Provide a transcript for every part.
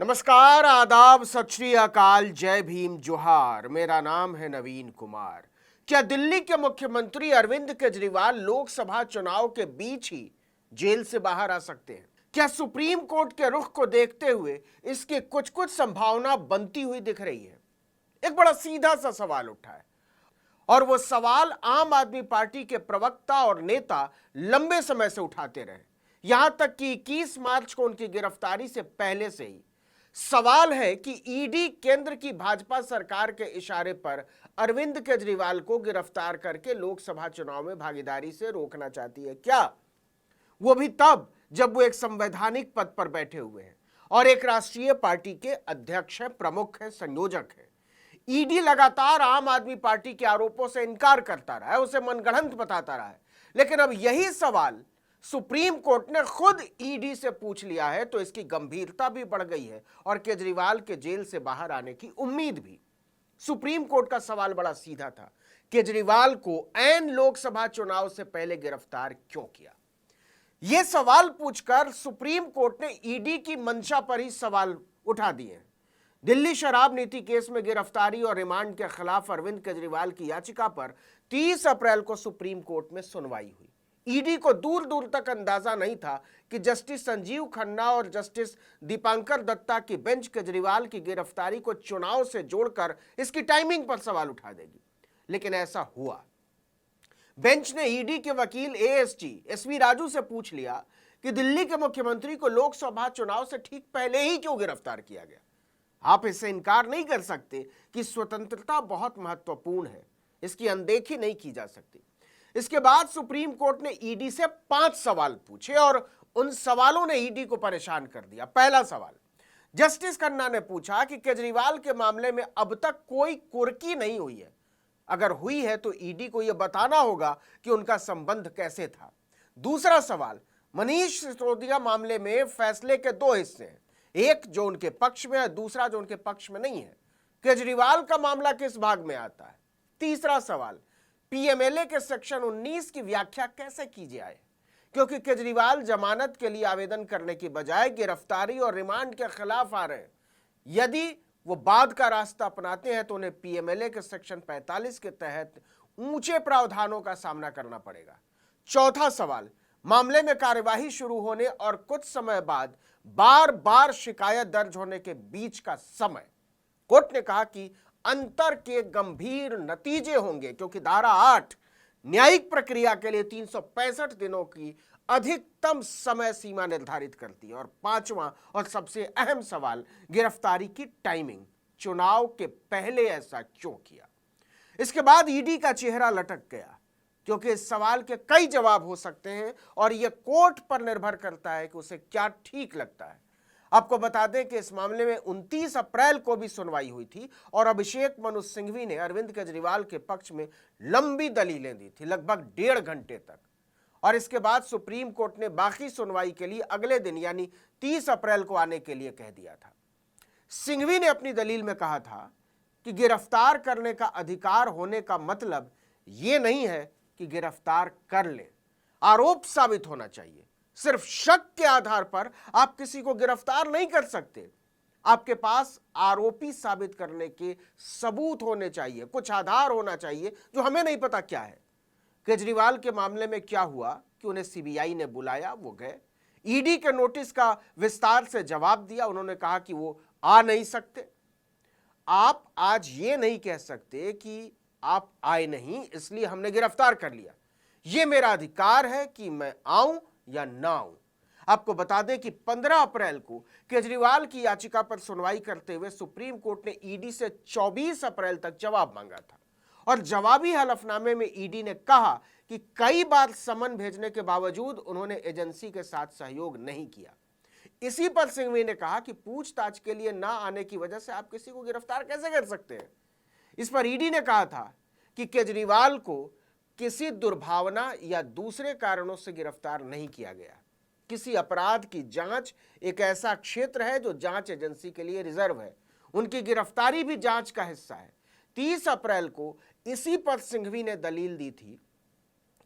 नमस्कार, आदाब, सत श्री अकाल, जय भीम, जोहार। मेरा नाम है नवीन कुमार। क्या दिल्ली के मुख्यमंत्री अरविंद केजरीवाल लोकसभा चुनाव के बीच ही जेल से बाहर आ सकते हैं? क्या सुप्रीम कोर्ट के रुख को देखते हुए इसकी कुछ कुछ संभावना बनती हुई दिख रही है? एक बड़ा सीधा सा सवाल उठा है और वो सवाल आम आदमी पार्टी के प्रवक्ता और नेता लंबे समय से उठाते रहे, यहां तक कि 21 मार्च को उनकी गिरफ्तारी से पहले से ही। सवाल है कि ईडी केंद्र की भाजपा सरकार के इशारे पर अरविंद केजरीवाल को गिरफ्तार करके लोकसभा चुनाव में भागीदारी से रोकना चाहती है क्या? वो भी तब जब वो एक संवैधानिक पद पर बैठे हुए हैं और एक राष्ट्रीय पार्टी के अध्यक्ष हैं, प्रमुख हैं, संयोजक हैं। ईडी लगातार आम आदमी पार्टी के आरोपों से इनकार करता रहा है, उसे मनगढ़ंत बताता रहा है, लेकिन अब यही सवाल सुप्रीम कोर्ट ने खुद ईडी से पूछ लिया है तो इसकी गंभीरता भी बढ़ गई है और केजरीवाल के जेल से बाहर आने की उम्मीद भी। सुप्रीम कोर्ट का सवाल बड़ा सीधा था, केजरीवाल को ऐन लोकसभा चुनाव से पहले गिरफ्तार क्यों किया? यह सवाल पूछकर सुप्रीम कोर्ट ने ईडी की मंशा पर ही सवाल उठा दिए हैं। दिल्ली शराब नीति केस में गिरफ्तारी और रिमांड के खिलाफ अरविंद केजरीवाल की याचिका पर 30 अप्रैल को सुप्रीम कोर्ट में सुनवाई हुई। ईडी को दूर दूर तक अंदाजा नहीं था कि जस्टिस संजीव खन्ना और जस्टिस दीपांकर दत्ता की बेंच केजरीवाल की गिरफ्तारी को चुनाव से जोड़कर इसकी टाइमिंग पर सवाल उठा देगी, लेकिन ऐसा हुआ। बेंच ने ईडी के वकील एएसटी एसवी राजू से पूछ लिया कि दिल्ली के मुख्यमंत्री को लोकसभा चुनाव से ठीक पहले ही क्यों गिरफ्तार किया गया। आप इससे इनकार नहीं कर सकते कि स्वतंत्रता बहुत महत्वपूर्ण है, इसकी अनदेखी नहीं की जा सकती। इसके बाद सुप्रीम कोर्ट ने ईडी से 5 सवाल पूछे और उन सवालों ने ईडी को परेशान कर दिया। पहला सवाल, जस्टिस खन्ना ने पूछा कि केजरीवाल के मामले में अब तक कोई कुर्की नहीं हुई है, अगर हुई है तो ईडी को यह बताना होगा कि उनका संबंध कैसे था। दूसरा सवाल, मनीष सिसोदिया मामले में फैसले के 2 हिस्से हैं, एक जो उनके पक्ष में है, दूसरा जो उनके पक्ष में नहीं है। केजरीवाल का मामला किस भाग में आता है? तीसरा सवाल, पीएमएलए के सेक्शन 19 की व्याख्या कैसे की जाए, क्योंकि केजरीवाल जमानत के लिए आवेदन करने की बजाय गिरफ्तारी और रिमांड के खिलाफ आ रहे हैं। यदि वो बाद का रास्ता अपनाते हैं तो उन्हें पीएमएलए के सेक्शन 45 के तहत ऊंचे प्रावधानों का सामना करना पड़ेगा। चौथा सवाल, मामले में कार्यवाही शुरू होने और कुछ समय बाद बार बार शिकायत दर्ज होने के बीच का समय। कोर्ट ने कहा कि अंतर के गंभीर नतीजे होंगे, क्योंकि धारा 8 न्यायिक प्रक्रिया के लिए 365 दिनों की अधिकतम समय सीमा निर्धारित करती है। और पांचवां और सबसे अहम सवाल, गिरफ्तारी की टाइमिंग, चुनाव के पहले ऐसा क्यों किया? इसके बाद ईडी का चेहरा लटक गया, क्योंकि इस सवाल के कई जवाब हो सकते हैं और यह कोर्ट पर निर्भर करता है कि उसे क्या ठीक लगता है। आपको बता दें कि इस मामले में 29 अप्रैल को भी सुनवाई हुई थी और अभिषेक मनु सिंघवी ने अरविंद केजरीवाल के पक्ष में लंबी दलीलें दी थी, लगभग 1.5 घंटे तक। और इसके बाद सुप्रीम कोर्ट ने बाकी सुनवाई के लिए अगले दिन यानी 30 अप्रैल को आने के लिए कह दिया था। सिंघवी ने अपनी दलील में कहा था कि गिरफ्तार करने का अधिकार होने का मतलब यह नहीं है कि गिरफ्तार कर लें, आरोप साबित होना चाहिए। सिर्फ शक के आधार पर आप किसी को गिरफ्तार नहीं कर सकते, आपके पास आरोपी साबित करने के सबूत होने चाहिए, कुछ आधार होना चाहिए जो हमें नहीं पता क्या है। केजरीवाल के मामले में क्या हुआ कि उन्हें सीबीआई ने बुलाया, वो गए, ईडी के नोटिस का विस्तार से जवाब दिया, उन्होंने कहा कि वो आ नहीं सकते। आप आज ये नहीं कह सकते कि आप आए नहीं इसलिए हमने गिरफ्तार कर लिया। यह मेरा अधिकार है कि मैं आऊं या ना आऊं। आपको बता दें कि 15 अप्रैल को केजरीवाल की याचिका पर सुनवाई करते हुए सुप्रीम कोर्ट ने ईडी से 24 अप्रैल तक जवाब मांगा था और जवाबी हलफनामे में ईडी ने कहा कि कई बार समन भेजने के बावजूद उन्होंने एजेंसी के साथ सहयोग नहीं किया। इसी पर सिंघवी ने कहा कि पूछताछ के लिए ना आने की वजह से आप किसी को गिरफ्तार कैसे कर सकते हैं। इस पर ईडी ने कहा था कि केजरीवाल को किसी दुर्भावना या दूसरे कारणों से गिरफ्तार नहीं किया गया। किसी अपराध की जांच एक ऐसा क्षेत्र है जो जांच एजेंसी के लिए रिजर्व है, उनकी गिरफ्तारी भी जांच का हिस्सा है। 30 अप्रैल को इसी पर सिंघवी ने दलील दी थी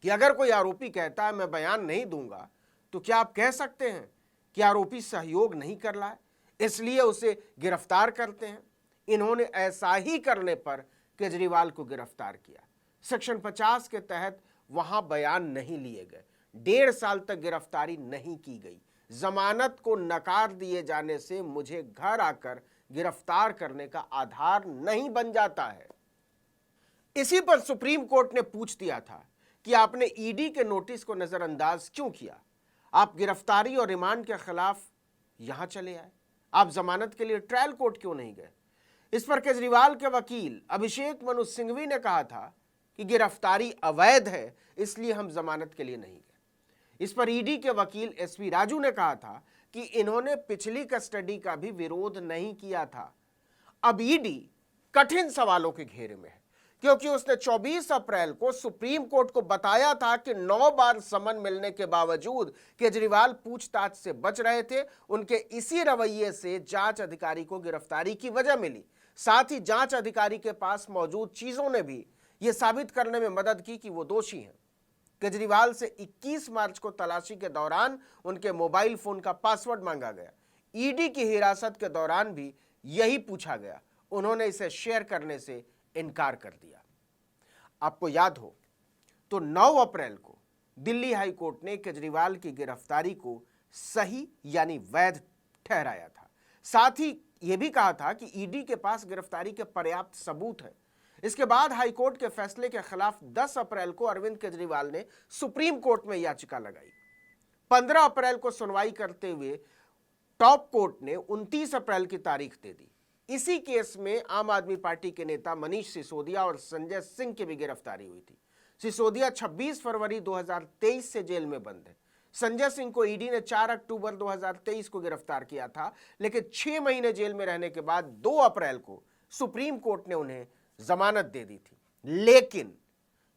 कि अगर कोई आरोपी कहता है मैं बयान नहीं दूंगा, तो क्या आप कह सकते हैं कि आरोपी सहयोग नहीं कर रहा है? इसलिए उसे गिरफ्तार करते हैं। इन्होंने ऐसा ही करने पर केजरीवाल को गिरफ्तार किया। सेक्शन 50 के तहत वहां बयान नहीं लिए गए, 1.5 साल तक गिरफ्तारी नहीं की गई। जमानत को नकार दिए जाने से मुझे घर आकर गिरफ्तार करने का आधार नहीं बन जाता है। इसी पर सुप्रीम कोर्ट ने पूछ दिया था कि आपने ईडी के नोटिस को नजरअंदाज क्यों किया? आप गिरफ्तारी और रिमांड के खिलाफ यहां चले आए, आप जमानत के लिए ट्रायल कोर्ट क्यों नहीं गए? इस पर केजरीवाल के वकील अभिषेक मनु सिंघवी ने कहा था कि गिरफ्तारी अवैध है, इसलिए हम जमानत के लिए नहीं गए। इस पर ईडी के वकील एसपी राजू ने कहा था कि इन्होंने पिछली कस्टडी का भी विरोध नहीं किया था। अब ईडी कठिन सवालों के घेरे में है, क्योंकि उसने 24 अप्रैल को सुप्रीम कोर्ट को बताया था कि 9 बार समन मिलने के बावजूद केजरीवाल पूछताछ से बच रहे थे। उनके इसी रवैये से जांच अधिकारी को गिरफ्तारी की वजह मिली। साथ ही जांच अधिकारी के पास मौजूद चीजों ने भी यह साबित करने में मदद की कि वो दोषी हैं। केजरीवाल से 21 मार्च को तलाशी के दौरान उनके मोबाइल फोन का पासवर्ड मांगा गया। ईडी की हिरासत के दौरान भी यही पूछा गया। उन्होंने इसे शेयर करने से इनकार कर दिया। आपको याद हो तो 9 अप्रैल को दिल्ली हाई कोर्ट ने केजरीवाल की गिरफ्तारी को सही यानी वैध ठहराया था। साथ ही यह भी कहा था कि ईडी के पास गिरफ्तारी के पर्याप्त सबूत हैं। इसके बाद हाईकोर्ट के फैसले के खिलाफ 10 अप्रैल को अरविंद केजरीवाल ने सुप्रीम कोर्ट में याचिका लगाई। 15 अप्रैल को सुनवाई करते हुए टॉप कोर्ट ने 29 अप्रैल की तारीख दे दी। इसी केस में आम आदमी पार्टी के नेता मनीष सिसोदिया और संजय सिंह की भी गिरफ्तारी हुई थी। सिसोदिया 26 फरवरी 2023 से जेल में बंद है। संजय सिंह को ईडी ने 4 अक्टूबर 2023 को गिरफ्तार किया था, लेकिन 6 महीने जेल में रहने के बाद 2 अप्रैल को सुप्रीम कोर्ट ने उन्हें जमानत दे दी थी। लेकिन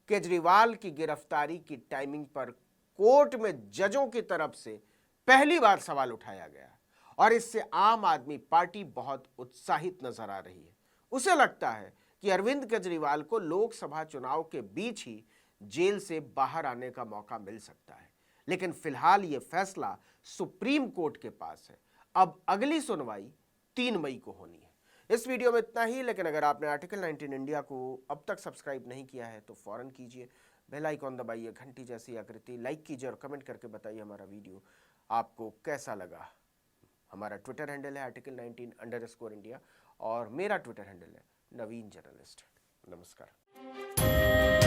केजरीवाल की गिरफ्तारी की टाइमिंग पर कोर्ट में जजों की तरफ से पहली बार सवाल उठाया गया और इससे आम आदमी पार्टी बहुत उत्साहित नजर आ रही है। उसे लगता है कि अरविंद केजरीवाल को लोकसभा चुनाव के बीच ही जेल से बाहर आने का मौका मिल सकता है। लेकिन फिलहाल यह फैसला सुप्रीम कोर्ट के पास है। अब अगली सुनवाई 3 मई को होनी है। इस वीडियो में इतना ही, लेकिन अगर आपने आर्टिकल 19 इंडिया को अब तक सब्सक्राइब नहीं किया है तो फौरन कीजिए। बेल आइकॉन दबाइए, घंटी जैसी आकृति लाइक कीजिए और कमेंट करके बताइए हमारा वीडियो आपको कैसा लगा। हमारा ट्विटर हैंडल है article19_India और मेरा ट्विटर हैंडल है नवीन जर्नलिस्ट। नमस्कार।